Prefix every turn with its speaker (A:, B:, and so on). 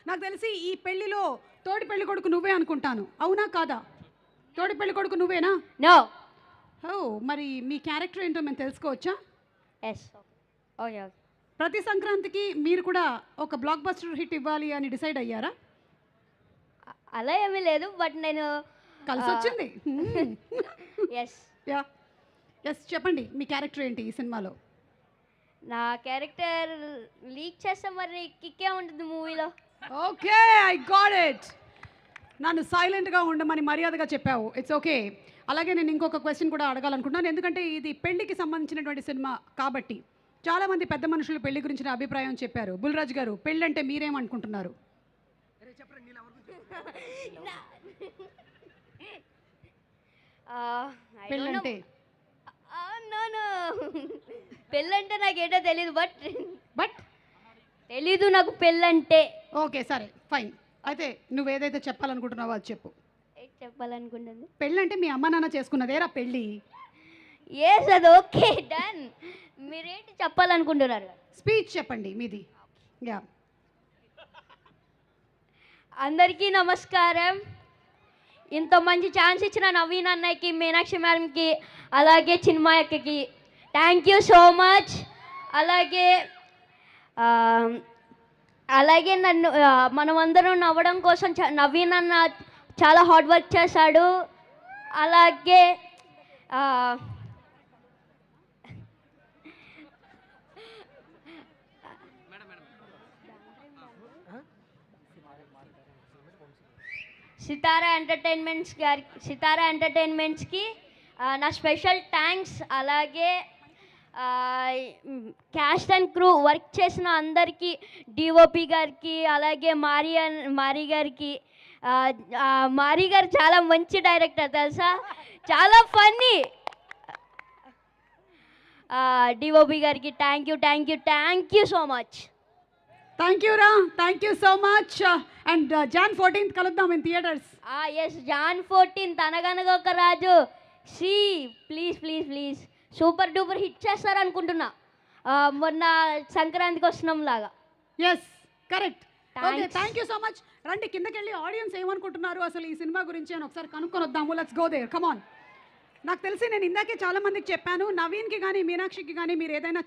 A: నాకు తెలిసి ఈ పెళ్లిలో తోడి పెళ్లి కొడుకు నువ్వే అనుకుంటాను, అవునా కాదా? తోడి పెళ్లి కొడుకు నువ్వేనా?
B: నో.
A: ఓ, మరి మీ క్యారెక్టర్ ఏంటో మేము తెలుసుకోవచ్చా?
B: ఎస్. ఓకే.
A: ప్రతి సంక్రాంతికి మీరు కూడా ఒక బ్లాక్ బస్టర్ హిట్ ఇవ్వాలి అని డిసైడ్ అయ్యారా?
B: అలా ఏమీ లేదు, బట్ నేను
A: కలిసి వచ్చింది.
B: ఎస్.
A: యా, ఎస్, చెప్పండి మీ క్యారెక్టర్ ఏంటి ఈ సినిమాలో?
B: నా క్యారెక్టర్ లీక్ చేస్తే మరి కిక్కే ఉంటుంది మూవీలో.
A: Okay, I got it. నన్ను సైలెంట్గా ఉండమని మర్యాదగా చెప్పావు, ఇట్స్ ఓకే. అలాగే నేను ఇంకొక క్వశ్చన్ కూడా అడగాలనుకుంటున్నాను, ఎందుకంటే ఇది పెళ్లికి సంబంధించినటువంటి సినిమా కాబట్టి చాలామంది పెద్ద మనుషులు పెళ్లి గురించిన అభిప్రాయం చెప్పారు. బుల్రాజ్ గారు, పెళ్ళి అంటే మీరేమనుకుంటున్నారు? పెళ్ళంటే
B: పెళ్ళంటే నాకేటో తెలీదు, బట్
A: బట్
B: తెలీదు నాకు పెళ్ళంటే.
A: ఓకే, సరే, ఫైన్. అయితే నువ్వు ఏదైతే చెప్పాలనుకుంటున్నావో అది చెప్పు.
B: చెప్పాలనుకుంటుంది
A: పెళ్ళంటే మీ అమ్మ నాన్న చేసుకున్నదేరా పెళ్ళి.
B: ఎస్, అది ఓకే, డన్. మీరేంటి చెప్పాలనుకుంటున్నారు?
A: స్పీచ్ చెప్పండి మీది. యా.
B: అందరికీ నమస్కారం. ఇంత మంచి ఛాన్స్ ఇచ్చిన నవీన్ అన్నయ్యకి, మీనాక్షి మేడంకి, అలాగే చిన్మయ అక్కకి థ్యాంక్ యూ సో మచ్. అలాగే అలాగే నన్ను మనమందరం నవ్వడం కోసం నవీన్ అన్న చాలా హార్డ్ వర్క్ చేశాడు. అలాగే సితారా ఎంటర్టైన్మెంట్స్కి నా స్పెషల్ థ్యాంక్స్. అలాగే క్యాస్ట్ అండ్ క్రూ వర్క్ చేసిన అందరికీ, డిఓపి గారికి, అలాగే మారీ గారికి. మారీ గారు చాలా మంచి డైరెక్టర్ తెలుసా, చాలా ఫన్నీ. డిఓపి గారికి thank you so much.
A: Thank you రా, thank you so much. And Jan 14th కలుద్దాం in theatres.
B: Yes, Jan 14th అనగనగా ఒక రాజు. ప్లీజ్ సూపర్ డూపర్ హిట్ చేస్తారనుకుంటున్నా, మొన్న సంక్రాంతికి వస్తున్నాం లాగా.
A: Yes, correct. Okay, thank you so much. రండి కిందకి వెళ్ళి ఆడియన్స్ ఏమనుకుంటున్నారు అసలు ఈ సినిమా గురించి అని ఒకసారి కనుక్కొని వద్దాము. Let's go there, come on. నాకు తెలిసి నేను ఇందాకే చాలా మందికి చెప్పాను, నవీన్కి కానీ మీనాక్షికి కానీ మీరు ఏదైనా